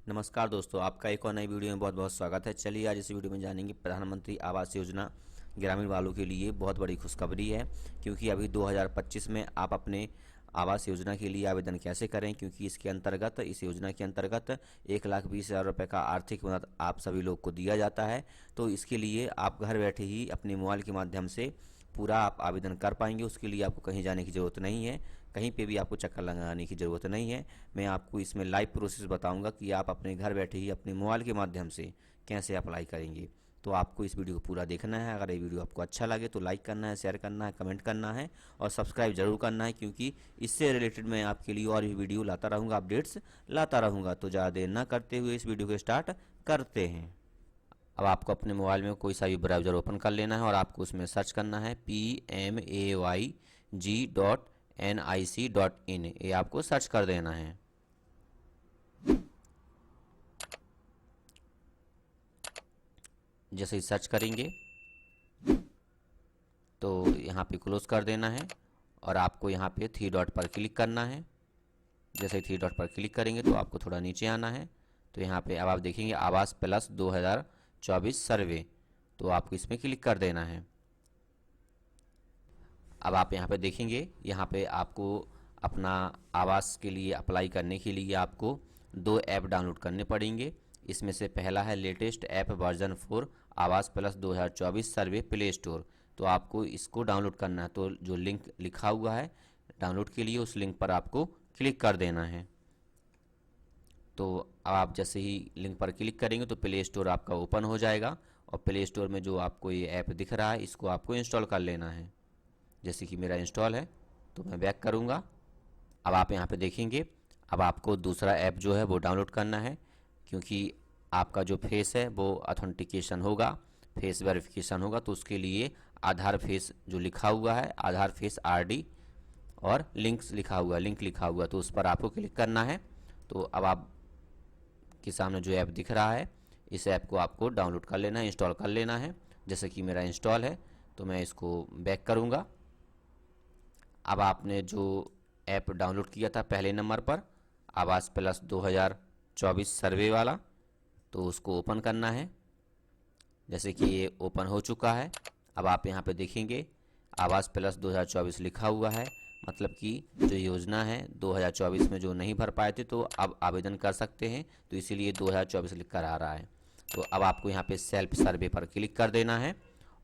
नमस्कार दोस्तों, आपका एक और नई वीडियो में बहुत बहुत स्वागत है। चलिए आज इस वीडियो में जानेंगे प्रधानमंत्री आवास योजना ग्रामीण वालों के लिए बहुत बड़ी खुशखबरी है। क्योंकि अभी 2025 में आप अपने आवास योजना के लिए आवेदन कैसे करें, क्योंकि इस योजना के अंतर्गत 1,20,000 रुपये का आर्थिक मदद आप सभी लोग को दिया जाता है। तो इसके लिए आप घर बैठे ही अपने मोबाइल के माध्यम से पूरा आप आवेदन कर पाएंगे। उसके लिए आपको कहीं जाने की ज़रूरत नहीं है, कहीं पे भी आपको चक्कर लगाने की ज़रूरत नहीं है। मैं आपको इसमें लाइव प्रोसेस बताऊंगा कि आप अपने घर बैठे ही अपने मोबाइल के माध्यम से कैसे अप्लाई करेंगे। तो आपको इस वीडियो को पूरा देखना है। अगर ये वीडियो आपको अच्छा लगे तो लाइक करना है, शेयर करना है, कमेंट करना है और सब्सक्राइब जरूर करना है, क्योंकि इससे रिलेटेड मैं आपके लिए और भी वीडियो लाता रहूँगा, अपडेट्स लाता रहूँगा। तो ज़्यादा देर ना करते हुए इस वीडियो को स्टार्ट करते हैं। अब आपको अपने मोबाइल में कोई सा भी ब्राउज़र ओपन कर लेना है और आपको उसमें सर्च करना है PMAYG.NIC.in। ये आपको सर्च कर देना है। जैसे ही सर्च करेंगे तो यहाँ पे क्लोज कर देना है और आपको यहाँ पे 3 डॉट पर क्लिक करना है। जैसे ही 3 डॉट पर क्लिक करेंगे तो आपको थोड़ा नीचे आना है। तो यहाँ पे अब आप देखेंगे आवास प्लस 2024 सर्वे, तो आपको इसमें क्लिक कर देना है। अब आप यहाँ पे देखेंगे, यहाँ पे आपको अपना आवास के लिए अप्लाई करने के लिए आपको 2 ऐप डाउनलोड करने पड़ेंगे। इसमें से पहला है लेटेस्ट ऐप वर्जन 4 आवास प्लस 2024 सर्वे प्ले स्टोर। तो आपको इसको डाउनलोड करना है। तो जो लिंक लिखा हुआ है डाउनलोड के लिए, उस लिंक पर आपको क्लिक कर देना है। तो अब आप जैसे ही लिंक पर क्लिक करेंगे तो प्ले स्टोर आपका ओपन हो जाएगा और प्ले स्टोर में जो आपको ये ऐप दिख रहा है इसको आपको इंस्टॉल कर लेना है। जैसे कि मेरा इंस्टॉल है तो मैं बैक करूँगा। अब आप यहाँ पे देखेंगे, अब आपको दूसरा ऐप जो है वो डाउनलोड करना है, क्योंकि आपका जो फेस है वो ऑथेंटिकेशन होगा, फेस वेरिफिकेशन होगा। तो उसके लिए आधार फेस जो लिखा हुआ है, आधार फेस RD और लिंक लिखा हुआ तो उस पर आपको क्लिक करना है। तो अब आप के सामने जो ऐप दिख रहा है इस ऐप को आपको डाउनलोड कर लेना है, इंस्टॉल कर लेना है। जैसे कि मेरा इंस्टॉल है तो मैं इसको बैक करूँगा। अब आपने जो ऐप डाउनलोड किया था पहले नंबर पर आवास प्लस 2024 सर्वे वाला, तो उसको ओपन करना है। जैसे कि ये ओपन हो चुका है। अब आप यहाँ पे देखेंगे आवास प्लस 2024 लिखा हुआ है, मतलब कि जो योजना है 2024 में जो नहीं भर पाए थे तो अब आवेदन कर सकते हैं, तो इसीलिए 2024 लिख कर आ रहा है। तो अब आपको यहाँ पे सेल्फ सर्वे पर क्लिक कर देना है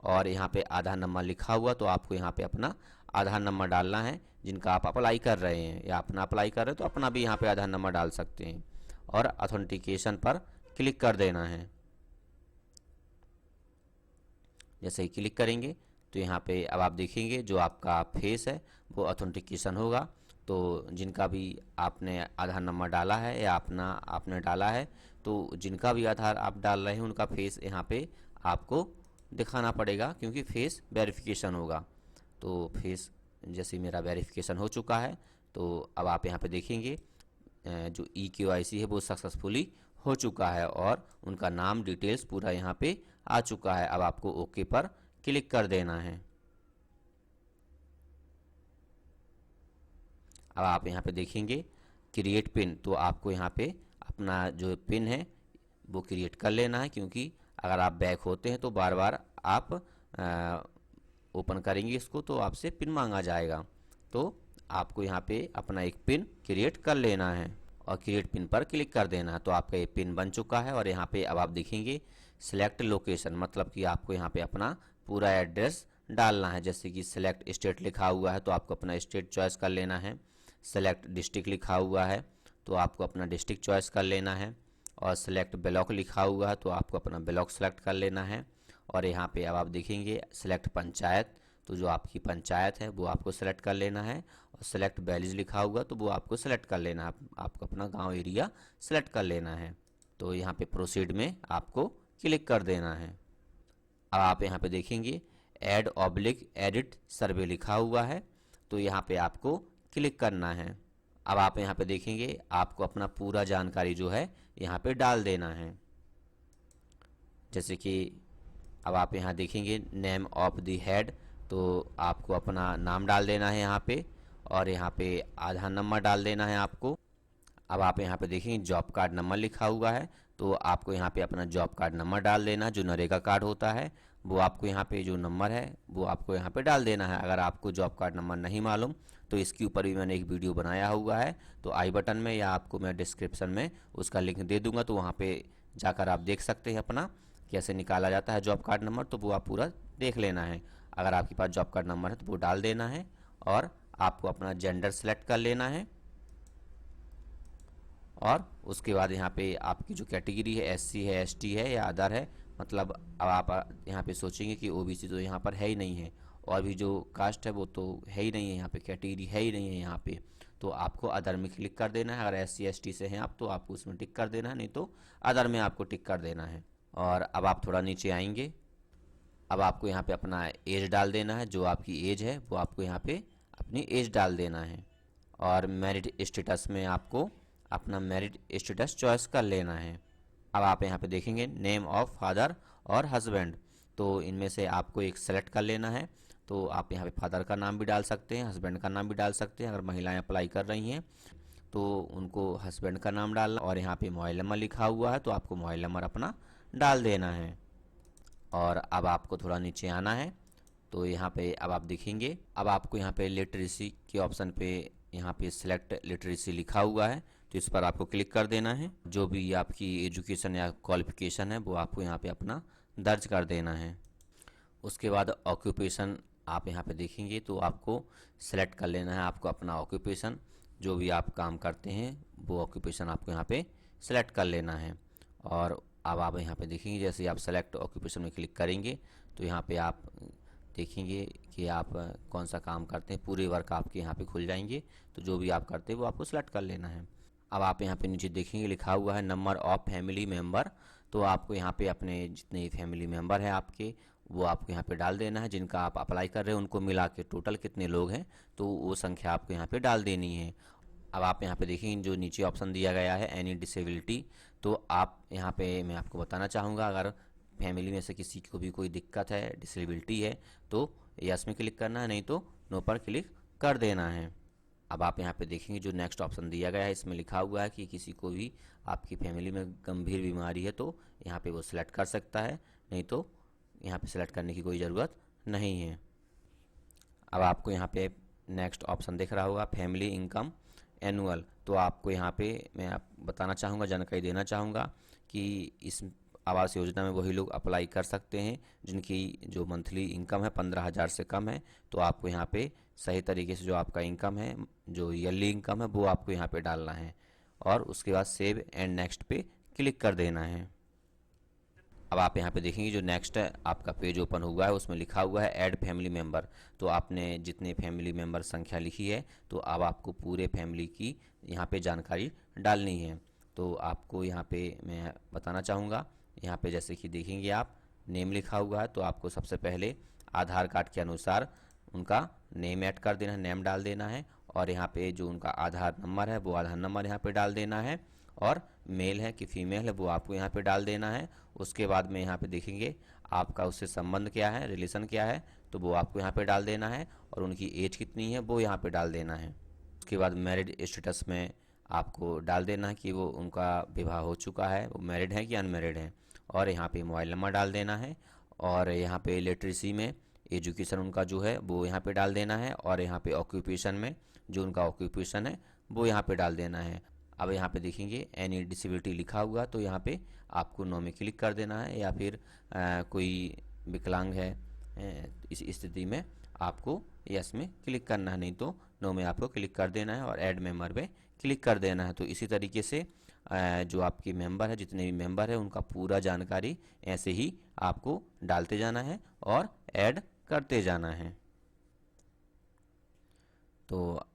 और यहाँ पे आधार नंबर लिखा हुआ, तो आपको यहाँ पे अपना आधार नंबर डालना है जिनका आप अप्लाई कर रहे हैं, या अपना अप्लाई कर रहे हैं तो अपना भी यहाँ पे आधार नंबर डाल सकते हैं और ऑथेंटिकेशन पर क्लिक कर देना है। जैसे ही क्लिक करेंगे तो यहाँ पे अब आप देखेंगे जो आपका फेस है वो ऑथेंटिकेशन होगा। तो जिनका भी आपने आधार नंबर डाला है या अपना आपने डाला है, तो जिनका भी आधार आप डाल रहे हैं उनका फेस यहाँ पे आपको दिखाना पड़ेगा, क्योंकि फेस वेरिफिकेशन होगा। तो फेस जैसे मेरा वेरिफिकेशन हो चुका है तो अब आप यहाँ पे देखेंगे जो EKYC है वो सक्सेसफुली हो चुका है और उनका नाम डिटेल्स पूरा यहाँ पे आ चुका है। अब आपको ओके पर क्लिक कर देना है। अब आप यहाँ पे देखेंगे क्रिएट पिन, तो आपको यहाँ पे अपना जो पिन है वो क्रिएट कर लेना है, क्योंकि अगर आप बैक होते हैं तो बार बार आप ओपन करेंगे इसको तो आपसे पिन मांगा जाएगा। तो आपको यहाँ पे अपना एक पिन क्रिएट कर लेना है और क्रिएट पिन पर क्लिक कर देना है। तो आपका ये पिन बन चुका है और यहाँ पे अब आप देखेंगे सिलेक्ट लोकेशन, मतलब कि आपको यहाँ पे अपना पूरा एड्रेस डालना है। जैसे कि सिलेक्ट स्टेट लिखा हुआ है तो आपको अपना स्टेट चॉइस कर लेना है। सेलेक्ट डिस्ट्रिक्ट लिखा हुआ है तो आपको अपना डिस्ट्रिक्ट चॉइस कर लेना है और सेलेक्ट ब्लॉक लिखा हुआ है तो आपको अपना ब्लॉक सेलेक्ट कर लेना है। और यहाँ पे अब आप देखेंगे सेलेक्ट पंचायत, तो जो आपकी पंचायत है वो आपको सेलेक्ट कर लेना है और सेलेक्ट विलेज लिखा हुआ तो वो आपको सेलेक्ट कर लेना है। आपको अपना गांव एरिया सेलेक्ट कर लेना है। तो यहाँ पे प्रोसीड में आपको क्लिक कर देना है। अब आप यहाँ पे देखेंगे ऐड ऑब्लिक एडिट सर्वे लिखा हुआ है, तो यहाँ पे आपको क्लिक करना है। अब आप यहाँ पे देखेंगे आपको अपना पूरा जानकारी जो है यहाँ पे डाल देना है। जैसे कि अब आप यहाँ देखेंगे नेम ऑफ द हेड, तो आपको अपना नाम डाल देना है यहाँ पे और यहाँ पे आधार नंबर डाल देना है आपको। अब आप यहाँ पे देखेंगे जॉब कार्ड नंबर लिखा हुआ है, तो आपको यहाँ पे अपना जॉब कार्ड नंबर डाल देना, जो नरेगा कार्ड होता है वो आपको यहाँ पे जो नंबर है वो आपको यहाँ पे डाल देना है। अगर आपको जॉब कार्ड नंबर नहीं मालूम तो इसके ऊपर भी मैंने एक वीडियो बनाया हुआ है, तो आई बटन में या आपको मैं डिस्क्रिप्शन में उसका लिंक दे दूंगा, तो वहाँ पे जाकर आप देख सकते हैं अपना कैसे निकाला जाता है जॉब कार्ड नंबर, तो वो आप पूरा देख लेना है। अगर आपके पास जॉब कार्ड नंबर है तो वो डाल देना है और आपको अपना जेंडर सेलेक्ट कर लेना है। और उसके बाद यहाँ पे आपकी जो कैटेगरी है एससी है, एसटी है या अदर है, मतलब अब आप यहाँ पे सोचेंगे कि ओबीसी तो यहाँ पर है ही नहीं है, और भी जो कास्ट है वो तो है ही नहीं है, यहाँ पे कैटेगरी है ही नहीं है यहाँ पे, तो आपको अदर में क्लिक कर देना है। अगर एससी एसटी से हैं आप तो आपको उसमें टिक कर देना है, नहीं तो अदर में आपको टिक कर देना है। और अब आप थोड़ा नीचे आएंगे, अब आपको यहाँ पे अपना एज डाल देना है, जो आपकी एज है वो आपको यहाँ पे अपनी एज डाल देना है। और मैरिड स्टेटस में आपको अपना मैरिड स्टेटस चॉइस कर लेना है। अब आप यहाँ पे देखेंगे नेम ऑफ फादर और हस्बैंड, तो इनमें से आपको एक सेलेक्ट कर लेना है। तो आप यहाँ पे फादर का नाम भी डाल सकते हैं, हस्बैंड का नाम भी डाल सकते हैं। अगर महिलाएं अप्लाई कर रही हैं तो उनको हस्बैंड का नाम डालना, और यहाँ पे मोबाइल नंबर लिखा हुआ है तो आपको मोबाइल नंबर अपना डाल देना है। और अब आपको थोड़ा नीचे आना है, तो यहाँ पे अब आप देखेंगे, अब आपको यहाँ पे लिटरेसी के ऑप्शन पे यहाँ पे सिलेक्ट लिटरेसी लिखा हुआ है, तो इस पर आपको क्लिक कर देना है। जो भी आपकी एजुकेशन या क्वालिफिकेशन है वो आपको यहाँ पे अपना दर्ज कर देना है। उसके बाद ऑक्यूपेशन आप यहाँ पे देखेंगे तो आपको सेलेक्ट कर लेना है, आपको अपना ऑक्यूपेशन जो भी आप काम करते हैं वो ऑक्यूपेशन आपको यहाँ पे सेलेक्ट कर लेना है। और अब आप यहाँ पे देखेंगे जैसे आप सेलेक्ट ऑक्यूपेशन में क्लिक करेंगे तो यहाँ पे आप देखेंगे कि आप कौन सा काम करते हैं, पूरे वर्क आपके यहाँ पे खुल जाएंगे, तो जो भी आप करते हैं वो आपको सेलेक्ट कर लेना है। अब आप यहाँ पे नीचे देखेंगे लिखा हुआ है नंबर ऑफ फैमिली मेम्बर, तो आपको यहाँ पे अपने जितने फैमिली मेम्बर हैं आपके वो आपको यहाँ पे डाल देना है। जिनका आप अप्लाई कर रहे हैं उनको मिला के टोटल कितने लोग हैं तो वो संख्या आपको यहाँ पे डाल देनी है। अब आप यहाँ पे देखेंगे जो नीचे ऑप्शन दिया गया है एनी डिसेबिलिटी, तो आप यहाँ पे मैं आपको बताना चाहूँगा अगर फैमिली में से किसी को भी कोई दिक्कत है, डिसेबिलिटी है, तो यस में क्लिक करना है, नहीं तो नो पर क्लिक कर देना है। अब आप यहाँ पे देखेंगे जो नेक्स्ट ऑप्शन दिया गया है इसमें लिखा हुआ है कि किसी को भी आपकी फैमिली में गंभीर बीमारी है तो यहाँ पे वो सिलेक्ट कर सकता है, नहीं तो यहाँ पे सिलेक्ट करने की कोई ज़रूरत नहीं है। अब आपको यहाँ पे नेक्स्ट ऑप्शन दिख रहा होगा फैमिली इनकम एनुअल, तो आपको यहाँ पे मैं आप बताना चाहूँगा, जानकारी देना चाहूँगा कि इस आवास योजना में वही लोग अप्लाई कर सकते हैं जिनकी जो मंथली इनकम है 15,000 से कम है। तो आपको यहाँ पे सही तरीके से जो आपका इनकम है, जो ईयरली इनकम है, वो आपको यहाँ पे डालना है और उसके बाद सेव एंड नेक्स्ट पे क्लिक कर देना है। अब आप यहाँ पे देखेंगे जो नेक्स्ट आपका पेज ओपन हुआ है उसमें लिखा हुआ है ऐड फैमिली मेम्बर, तो आपने जितने फैमिली मेम्बर संख्या लिखी है तो अब आपको पूरे फैमिली की यहाँ पे जानकारी डालनी है। तो आपको यहाँ पे मैं बताना चाहूँगा, यहाँ पे जैसे कि देखेंगे आप नेम लिखा हुआ है तो आपको सबसे पहले आधार कार्ड के अनुसार उनका नेम ऐड कर देना है, नेम डाल देना है, और यहाँ पे जो उनका आधार नंबर है वो आधार नंबर यहाँ पे डाल देना है, और मेल है कि फीमेल है वो आपको यहाँ पे डाल देना है। उसके बाद में यहाँ पे देखेंगे आपका उससे संबंध क्या है, रिलेशन क्या है, तो वो आपको यहाँ पे डाल देना है, और उनकी एज कितनी है वो यहाँ पे डाल देना है। उसके बाद मैरिड स्टेटस में आपको डाल देना है कि वो उनका विवाह हो चुका है, वो मैरिड है कि अनमैरिड है, और यहाँ पे मोबाइल नंबर डाल देना है, और यहाँ पे लिटरेसी में एजुकेशन उनका जो है वो यहाँ पे डाल देना है, और यहाँ पे ऑक्यूपेशन में जो उनका ऑक्यूपेशन है वो यहाँ पे डाल देना है। अब यहाँ पे देखेंगे एनी डिसेबिलिटी लिखा हुआ तो यहाँ पे आपको नो में क्लिक कर देना है, या फिर कोई विकलांग है इस स्थिति में आपको यस में क्लिक करना है, नहीं तो नो में आपको क्लिक कर देना है और ऐड मेंबर पे क्लिक कर देना है। तो इसी तरीके से जो आपके मेंबर है, जितने भी मेंबर है उनका पूरा जानकारी ऐसे ही आपको डालते जाना है और ऐड करते जाना है। तो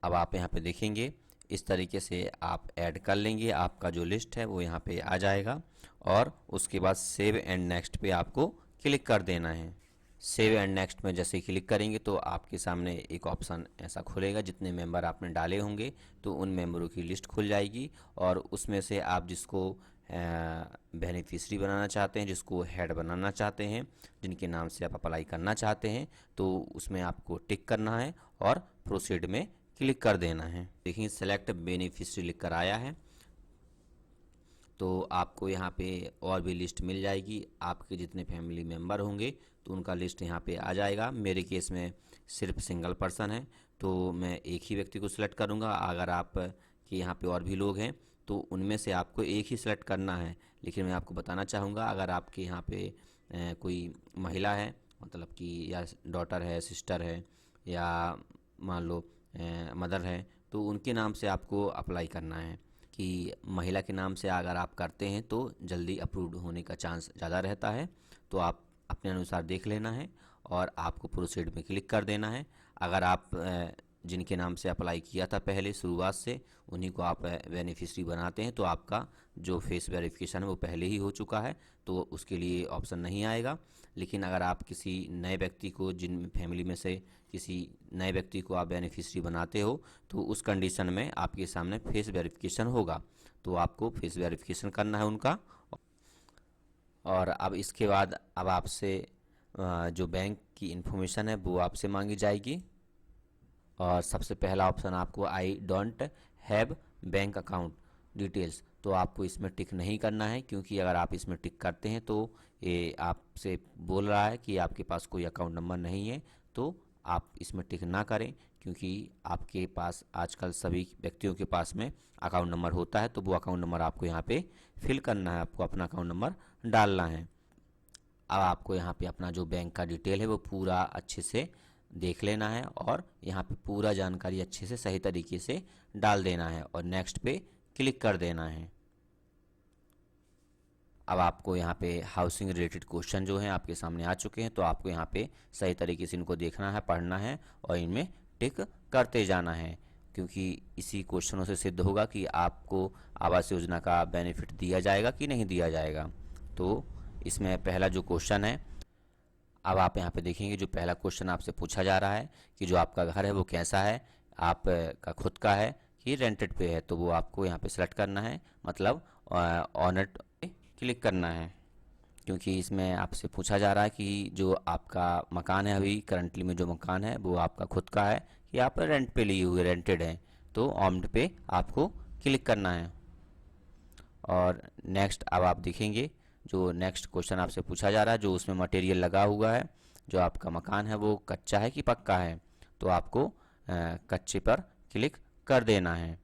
अब आप यहाँ पे देखेंगे इस तरीके से आप ऐड कर लेंगे, आपका जो लिस्ट है वो यहाँ पे आ जाएगा, और उसके बाद सेव एंड नेक्स्ट पे आपको क्लिक कर देना है। सेव एंड नेक्स्ट में जैसे क्लिक करेंगे तो आपके सामने एक ऑप्शन ऐसा खुलेगा, जितने मेंबर आपने डाले होंगे तो उन मेंबरों की लिस्ट खुल जाएगी, और उसमें से आप जिसको बेनिफिशरी बनाना चाहते हैं, जिसको हेड बनाना चाहते हैं, जिनके नाम से आप अप्लाई करना चाहते हैं, तो उसमें आपको टिक करना है और प्रोसीड में क्लिक कर देना है। देखिए सेलेक्ट बेनिफिशियरी लिख कर आया है, तो आपको यहाँ पे और भी लिस्ट मिल जाएगी। आपके जितने फैमिली मेम्बर होंगे तो उनका लिस्ट यहाँ पे आ जाएगा। मेरे केस में सिर्फ सिंगल पर्सन है तो मैं एक ही व्यक्ति को सिलेक्ट करूँगा। अगर आप के यहाँ पे और भी लोग हैं तो उनमें से आपको एक ही सिलेक्ट करना है। लेकिन मैं आपको बताना चाहूँगा, अगर आपके यहाँ पे कोई महिला है, मतलब कि या डॉटर है, सिस्टर है, या मान लो मदर है, तो उनके नाम से आपको अप्लाई करना है। कि महिला के नाम से अगर आप करते हैं तो जल्दी अप्रूव्ड होने का चांस ज़्यादा रहता है। तो आप अपने अनुसार देख लेना है और आपको प्रोसीड में क्लिक कर देना है। अगर आप जिनके नाम से अप्लाई किया था पहले शुरुआत से, उन्हीं को आप बेनिफिशियरी बनाते हैं तो आपका जो फेस वेरिफिकेशन है वो पहले ही हो चुका है, तो उसके लिए ऑप्शन नहीं आएगा। लेकिन अगर आप किसी नए व्यक्ति को, जिन फैमिली में से किसी नए व्यक्ति को आप बेनिफिशियरी बनाते हो, तो उस कंडीशन में आपके सामने फेस वेरिफिकेशन होगा। तो आपको फेस वेरिफिकेशन करना है उनका। और अब इसके बाद अब आपसे जो बैंक की इन्फॉर्मेशन है वो आपसे मांगी जाएगी। और सबसे पहला ऑप्शन आपको I don't have bank account details, तो आपको इसमें टिक नहीं करना है, क्योंकि अगर आप इसमें टिक करते हैं तो ये आपसे बोल रहा है कि आपके पास कोई अकाउंट नंबर नहीं है। तो आप इसमें टिक ना करें, क्योंकि आपके पास आजकल सभी व्यक्तियों के पास में अकाउंट नंबर होता है। तो वो अकाउंट नंबर आपको यहाँ पे फिल करना है, आपको अपना अकाउंट नंबर डालना है। अब आपको यहाँ पे अपना जो बैंक का डिटेल है वो पूरा अच्छे से देख लेना है और यहाँ पे पूरा जानकारी अच्छे से सही तरीके से डाल देना है और नेक्स्ट पे क्लिक कर देना है। अब आपको यहाँ पे हाउसिंग रिलेटेड क्वेश्चन जो हैं आपके सामने आ चुके हैं, तो आपको यहाँ पे सही तरीके से इनको देखना है, पढ़ना है और इनमें टिक करते जाना है, क्योंकि इसी क्वेश्चनों से सिद्ध होगा कि आपको आवास योजना का बेनिफिट दिया जाएगा कि नहीं दिया जाएगा। तो इसमें पहला जो क्वेश्चन है, अब आप यहाँ पे देखेंगे जो पहला क्वेश्चन आपसे पूछा जा रहा है कि जो आपका घर है वो कैसा है, आपका खुद का है कि रेंटेड पे है। तो वो आपको यहाँ पे सेलेक्ट करना है, मतलब ऑनर पे क्लिक करना है, क्योंकि इसमें आपसे पूछा जा रहा है कि जो आपका मकान है, अभी करंटली में जो मकान है वो आपका खुद का है कि आप रेंट पे लिए हुए रेंटेड है। तो ऑनर पे आपको क्लिक करना है। और नेक्स्ट अब आप देखेंगे जो नेक्स्ट क्वेश्चन आपसे पूछा जा रहा है, जो उसमें मटेरियल लगा हुआ है, जो आपका मकान है वो कच्चा है कि पक्का है, तो आपको कच्चे पर क्लिक कर देना है।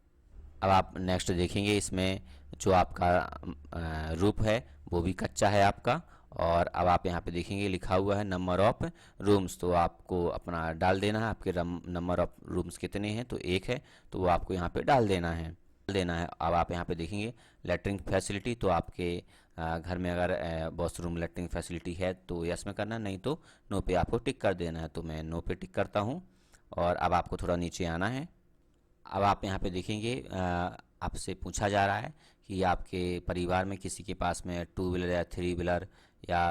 अब आप नेक्स्ट देखेंगे इसमें जो आपका रूफ है वो भी कच्चा है आपका। और अब आप यहाँ पे देखेंगे लिखा हुआ है नंबर ऑफ रूम्स, तो आपको अपना डाल देना है, आपके नंबर ऑफ रूम्स कितने हैं, तो एक है, तो वो आपको यहाँ पे डाल देना है। अब आप यहाँ पे देखेंगे लेटरिंग फैसिलिटी, तो आपके घर में अगर वॉशरूम लेटरिंग फैसिलिटी है तो यस में करना, नहीं तो नो पे आपको टिक कर देना है। तो मैं नो पे टिक करता हूँ। और अब आपको थोड़ा नीचे आना है। अब आप यहाँ पे देखेंगे आपसे पूछा जा रहा है कि आपके परिवार में किसी के पास में 2 व्हीलर या 3 व्हीलर या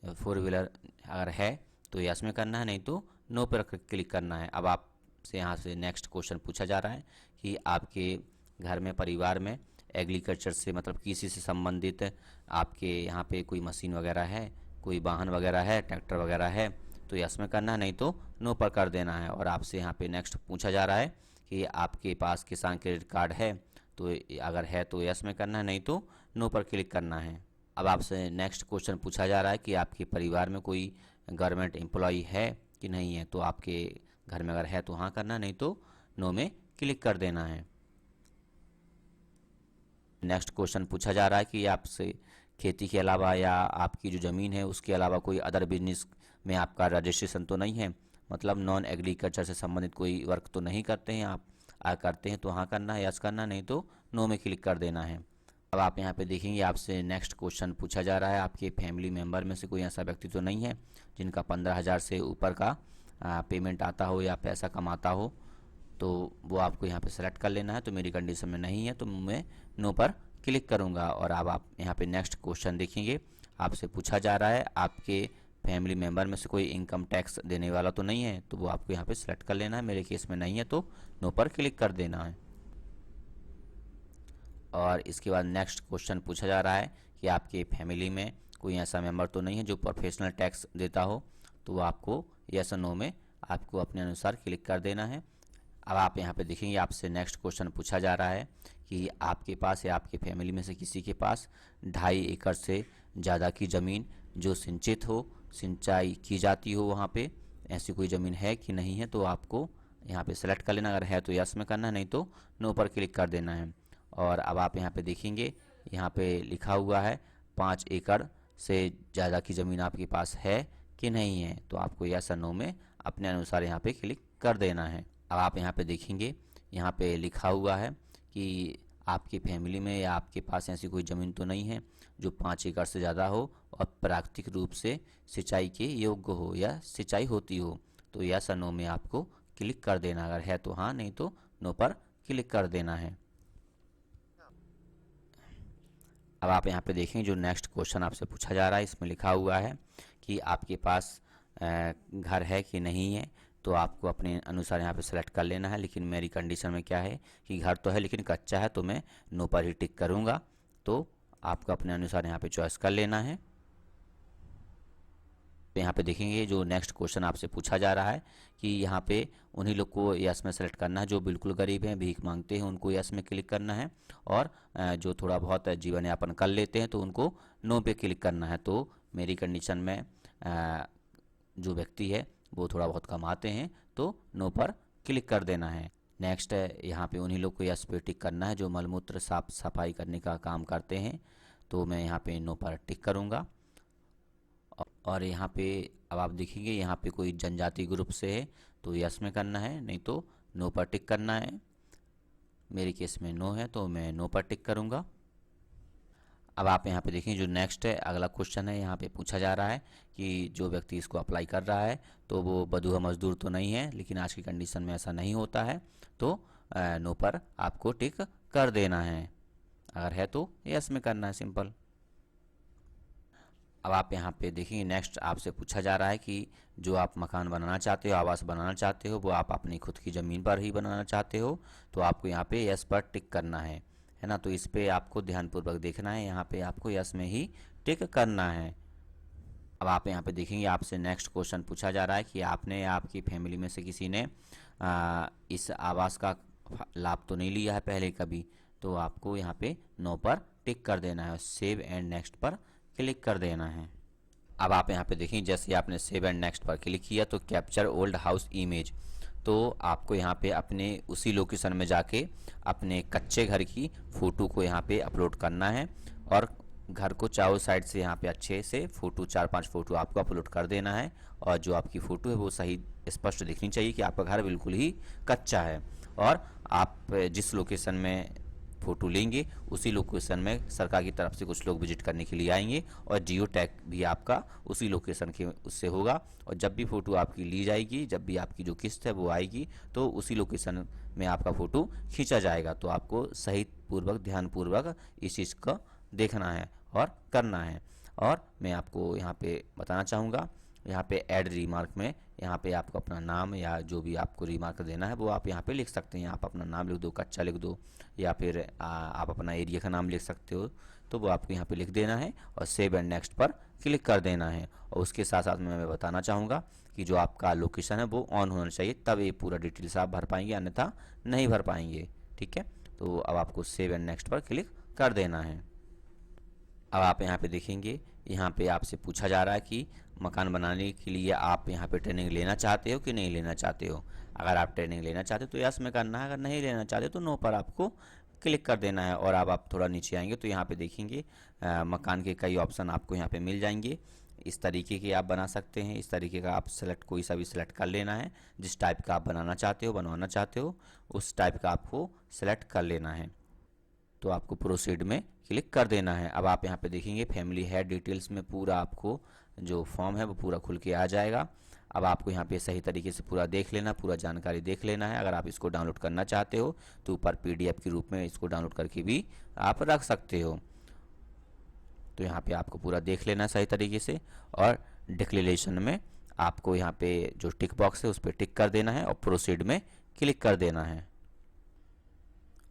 4 व्हीलर अगर है तो यस में करना है, नहीं तो नो पर क्लिक करना है। अब आपसे यहाँ से नेक्स्ट क्वेश्चन पूछा जा रहा है कि आपके घर में, परिवार में एग्रीकल्चर से, मतलब कृषि से संबंधित आपके यहाँ पे कोई मशीन वगैरह है, कोई वाहन वगैरह है, ट्रैक्टर वगैरह है, तो यस में करना है, नहीं तो नो पर कर देना है। और आपसे यहाँ पे नेक्स्ट पूछा जा रहा है कि आपके पास किसान क्रेडिट कार्ड है, तो अगर है तो यस में करना है, नहीं तो नो पर क्लिक करना है। अब आपसे नेक्स्ट क्वेश्चन पूछा जा रहा है कि आपके परिवार में कोई गवर्नमेंट एम्प्लॉई है कि नहीं है, तो आपके घर में अगर है तो हाँ करना है, नहीं तो नो में क्लिक कर देना है। नेक्स्ट क्वेश्चन पूछा जा रहा है कि आपसे खेती के अलावा या आपकी जो ज़मीन है उसके अलावा कोई अदर बिजनेस में आपका रजिस्ट्रेशन तो नहीं है, मतलब नॉन एग्रीकल्चर से संबंधित कोई वर्क तो नहीं करते हैं आप। करते हैं तो हाँ करना है, यस करना, नहीं तो नो में क्लिक कर देना है। अब आप यहाँ पे देखेंगे आपसे नेक्स्ट क्वेश्चन पूछा जा रहा है आपके फैमिली मेम्बर में से कोई ऐसा व्यक्ति तो नहीं है जिनका 15,000 से ऊपर का पेमेंट आता हो या पैसा कमाता हो, तो वो आपको यहाँ पे सेलेक्ट कर लेना है। तो मेरी कंडीशन में नहीं है तो मैं नो पर क्लिक करूँगा। और अब आप यहाँ पे नेक्स्ट क्वेश्चन देखेंगे आपसे पूछा जा रहा है आपके फैमिली मेम्बर में से कोई इनकम टैक्स देने वाला तो नहीं है, तो वो आपको यहाँ पे सेलेक्ट कर लेना है। मेरे केस में नहीं है तो नो पर क्लिक कर देना है। और इसके बाद नेक्स्ट क्वेश्चन पूछा जा रहा है कि आपके फैमिली में कोई ऐसा मेंबर तो नहीं है जो प्रोफेशनल टैक्स देता हो, तो वो आपको यस और नो में आपको अपने अनुसार क्लिक कर देना है। अब आप यहाँ पे देखेंगे आपसे नेक्स्ट क्वेश्चन पूछा जा रहा है कि आपके पास या आपके फैमिली में से किसी के पास 2.5 एकड़ से ज़्यादा की ज़मीन जो सिंचित हो, सिंचाई की जाती हो, वहाँ पे ऐसी कोई ज़मीन है कि नहीं है, तो आपको यहाँ पे सेलेक्ट कर लेना। अगर है तो यस में करना है, नहीं तो नो पर क्लिक कर देना है। और अब आप यहाँ पे देखेंगे यहाँ पे लिखा हुआ है 5 एकड़ से ज़्यादा की ज़मीन आपके पास है कि नहीं है, तो आपको यस और नो में अपने अनुसार यहाँ पे क्लिक कर देना है। अब आप यहाँ पे देखेंगे यहाँ पे लिखा हुआ है कि आपकी फैमिली में या आपके पास ऐसी कोई ज़मीन तो नहीं है जो 5 एकड़ से ज़्यादा हो और प्राकृतिक रूप से सिंचाई के योग्य हो या सिंचाई होती हो, तो यस और नो में आपको क्लिक कर देना। अगर है तो हाँ, नहीं तो नो पर क्लिक कर देना है। अब आप यहाँ पे देखें जो नेक्स्ट क्वेश्चन आपसे पूछा जा रहा है, इसमें लिखा हुआ है कि आपके पास घर है कि नहीं है, तो आपको अपने अनुसार यहाँ पे सेलेक्ट कर लेना है। लेकिन मेरी कंडीशन में क्या है कि घर तो है लेकिन कच्चा है, तो मैं नो पर ही टिक करूँगा। तो आपको अपने अनुसार यहाँ पे चॉइस कर लेना है। यहाँ पे देखेंगे जो नेक्स्ट क्वेश्चन आपसे पूछा जा रहा है कि यहाँ पे उन्हीं लोग को यस में सेलेक्ट करना है जो बिल्कुल गरीब हैं, भीख मांगते हैं, उनको यस में क्लिक करना है। और जो थोड़ा बहुत जीवन यापन कर लेते हैं तो उनको नो पे क्लिक करना है। तो मेरी कंडीशन में जो व्यक्ति है वो थोड़ा बहुत कमाते हैं, तो नो पर क्लिक कर देना है। नेक्स्ट है यहाँ पे उन्हीं लोग को यस पे टिक करना है जो मलमूत्र साफ सफाई करने का काम करते हैं, तो मैं यहाँ पे नो पर टिक करूँगा। और यहाँ पे अब आप देखेंगे यहाँ पे कोई जनजाति ग्रुप से है तो यस में करना है, नहीं तो नो पर टिक करना है। मेरे केस में नो है तो मैं नो पर टिक करूँगा। अब आप यहाँ पे देखें जो नेक्स्ट है अगला क्वेश्चन है, यहाँ पे पूछा जा रहा है कि जो व्यक्ति इसको अप्लाई कर रहा है तो वो बंधुआ मजदूर तो नहीं है, लेकिन आज की कंडीशन में ऐसा नहीं होता है, तो नो पर आपको टिक कर देना है। अगर है तो यस में करना है, सिंपल। अब आप यहाँ पे देखिए नेक्स्ट आपसे पूछा जा रहा है कि जो आप मकान बनाना चाहते हो, आवास बनाना चाहते हो, वो आप अपनी खुद की ज़मीन पर ही बनाना चाहते हो, तो आपको यहाँ पे यस पर टिक करना है ना। तो इस पे आपको ध्यानपूर्वक देखना है, यहाँ पे आपको यस में ही टिक करना है। अब आप यहाँ पे देखेंगे आपसे नेक्स्ट क्वेश्चन पूछा जा रहा है कि आपने या आपकी फैमिली में से किसी ने इस आवास का लाभ तो नहीं लिया है पहले कभी, तो आपको यहाँ पे नो पर टिक कर देना है, सेव एंड नेक्स्ट पर क्लिक कर देना है। अब आप यहाँ पे देखें जैसे आपने सेव एंड नेक्स्ट पर क्लिक किया तो कैप्चर ओल्ड हाउस इमेज, तो आपको यहाँ पे अपने उसी लोकेशन में जाके अपने कच्चे घर की फ़ोटो को यहाँ पे अपलोड करना है और घर को चारों साइड से यहाँ पे अच्छे से फ़ोटो 4-5 फ़ोटो आपको अपलोड कर देना है। और जो आपकी फ़ोटो है वो सही स्पष्ट दिखनी चाहिए कि आपका घर बिल्कुल ही कच्चा है। और आप जिस लोकेशन में फ़ोटो लेंगे उसी लोकेशन में सरकार की तरफ से कुछ लोग विजिट करने के लिए आएंगे और जियो टैग भी आपका उसी लोकेशन के उससे होगा। और जब भी फ़ोटो आपकी ली जाएगी, जब भी आपकी जो किस्त है वो आएगी, तो उसी लोकेशन में आपका फ़ोटो खींचा जाएगा। तो आपको सही पूर्वक ध्यानपूर्वक इस चीज़ का देखना है और करना है। और मैं आपको यहाँ पे बताना चाहूँगा, यहाँ पे ऐड रिमार्क में यहाँ पे आपको अपना नाम या जो भी आपको रिमार्क देना है वो आप यहाँ पे लिख सकते हैं। आप अपना नाम लिख दो, कच्चा लिख दो, या फिर आप अपना एरिया का नाम लिख सकते हो, तो वो आपको यहाँ पे लिख देना है और सेव एंड नेक्स्ट पर क्लिक कर देना है। और उसके साथ साथ में मैं बताना चाहूँगा कि जो आपका लोकेशन है वो ऑन होना चाहिए, तब ये पूरा डिटेल्स आप भर पाएंगे, अन्यथा नहीं भर पाएंगे। ठीक है, तो अब आपको सेव एंड नेक्स्ट पर क्लिक कर देना है। अब आप यहाँ पे देखेंगे यहाँ पे आपसे पूछा जा रहा है कि मकान बनाने के लिए आप यहाँ पे ट्रेनिंग लेना चाहते हो कि नहीं लेना चाहते हो। अगर आप ट्रेनिंग लेना चाहते हो तो यस में करना है, अगर नहीं लेना चाहते तो नो पर आपको क्लिक कर देना है। और अब आप थोड़ा नीचे आएंगे तो यहाँ पे देखेंगे मकान के कई ऑप्शन आपको यहाँ पे मिल जाएंगे। इस तरीके के आप बना सकते हैं, इस तरीके का आप सेलेक्ट कोई सा भी सिलेक्ट कर लेना है। जिस टाइप का आप बनाना चाहते हो, बनवाना चाहते हो, उस टाइप का आपको सेलेक्ट कर लेना है। तो आपको प्रोसीड में क्लिक कर देना है। अब आप यहाँ पे देखेंगे फैमिली हेड डिटेल्स में पूरा आपको जो फॉर्म है वो पूरा खुल के आ जाएगा। अब आपको यहाँ पे सही तरीके से पूरा देख लेना, पूरा जानकारी देख लेना है। अगर आप इसको डाउनलोड करना चाहते हो तो ऊपर PDF के रूप में इसको डाउनलोड करके भी आप रख सकते हो। तो यहाँ पे आपको पूरा देख लेना सही तरीके से। और डिक्लेरेशन में आपको यहाँ पे जो टिक बॉक्स है उस पर टिक कर देना है और प्रोसीड में क्लिक कर देना है।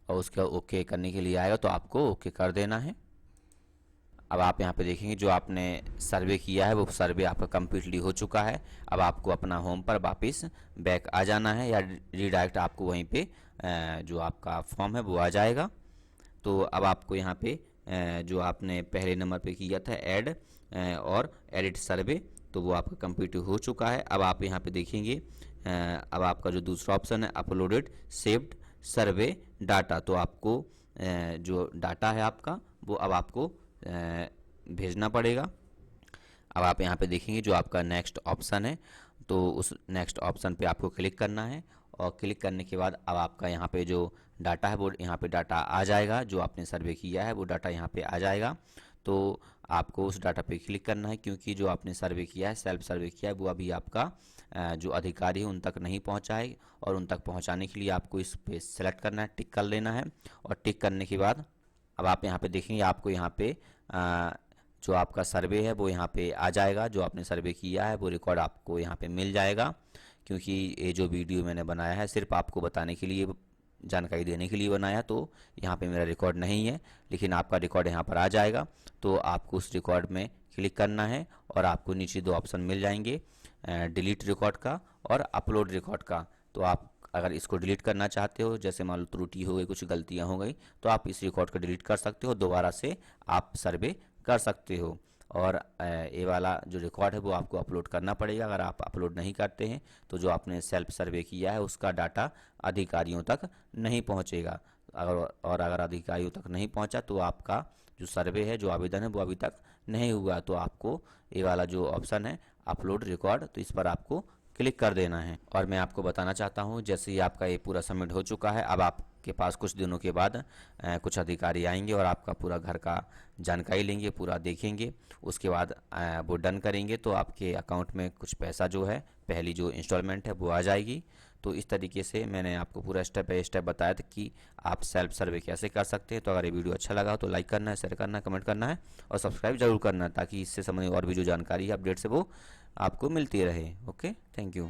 और उसका ओके करने के लिए आएगा तो आपको ओके कर देना है। अब आप यहाँ पे देखेंगे जो आपने सर्वे किया है वो सर्वे आपका कम्प्लीटली हो चुका है। अब आपको अपना होम पर वापस बैक आ जाना है या रीडायरेक्ट आपको वहीं पे जो आपका फॉर्म है वो आ जाएगा। तो अब आपको यहाँ पे जो आपने पहले नंबर पे किया था ऐड और एडिट सर्वे, तो वो आपका कंप्लीट हो चुका है। अब आप यहाँ पे देखेंगे अब आपका जो दूसरा ऑप्शन है अपलोडेड सेव्ड सर्वे डाटा, तो आपको जो डाटा है आपका वो अब आपको भेजना पड़ेगा। अब आप यहाँ पे देखेंगे जो आपका नेक्स्ट ऑप्शन है, तो उस नेक्स्ट ऑप्शन पे आपको क्लिक करना है और क्लिक करने के बाद अब आपका यहाँ पे जो डाटा है वो यहाँ पे डाटा आ जाएगा, जो आपने सर्वे किया है वो डाटा यहाँ पे आ जाएगा। तो आपको उस डाटा पे क्लिक करना है, क्योंकि जो आपने सर्वे किया है, सेल्फ सर्वे किया है, वो अभी आपका जो अधिकारी है उन तक नहीं पहुँचा है, और उन तक पहुँचाने के लिए आपको इस पे सेलेक्ट करना है, टिक कर लेना है। और टिक करने के बाद अब आप यहाँ पे देखेंगे आपको यहाँ पे जो आपका सर्वे है वो यहाँ पे आ जाएगा, जो आपने सर्वे किया है वो रिकॉर्ड आपको यहाँ पे मिल जाएगा। क्योंकि ये जो वीडियो मैंने बनाया है सिर्फ आपको बताने के लिए, जानकारी देने के लिए बनाया, तो यहाँ पे मेरा रिकॉर्ड नहीं है, लेकिन आपका रिकॉर्ड यहाँ पर आ जाएगा। तो आपको उस रिकॉर्ड में क्लिक करना है और आपको नीचे दो ऑप्शन मिल जाएंगे, डिलीट रिकॉर्ड का और अपलोड रिकॉर्ड का। तो आप अगर इसको डिलीट करना चाहते हो, जैसे मान लो त्रुटि हो गई, कुछ गलतियाँ हो गई, तो आप इस रिकॉर्ड को डिलीट कर सकते हो, दोबारा से आप सर्वे कर सकते हो। और ये वाला जो रिकॉर्ड है वो आपको अपलोड करना पड़ेगा। अगर आप अपलोड नहीं करते हैं तो जो आपने सेल्फ सर्वे किया है उसका डाटा अधिकारियों तक नहीं पहुंचेगा। अगर अधिकारियों तक नहीं पहुंचा तो आपका जो सर्वे है, जो आवेदन है, वो अभी तक नहीं हुआ। तो आपको ये वाला जो ऑप्शन है अपलोड रिकॉर्ड, तो इस पर आपको क्लिक कर देना है। और मैं आपको बताना चाहता हूँ, जैसे ही आपका ये पूरा सबमिट हो चुका है, अब आपके पास कुछ दिनों के बाद कुछ अधिकारी आएंगे और आपका पूरा घर का जानकारी लेंगे, पूरा देखेंगे। उसके बाद वो डन करेंगे तो आपके अकाउंट में कुछ पैसा जो है, पहली जो इंस्टॉलमेंट है वो आ जाएगी। तो इस तरीके से मैंने आपको पूरा स्टेप बाय स्टेप बताया था कि आप सेल्फ सर्वे कैसे कर सकते हैं। तो अगर ये वीडियो अच्छा लगा तो लाइक करना है, शेयर करना है, कमेंट करना है और सब्सक्राइब जरूर करना है, ताकि इससे संबंधित और भी जो जानकारी है अपडेट से वो आपको मिलती रहे। Okay, thank you.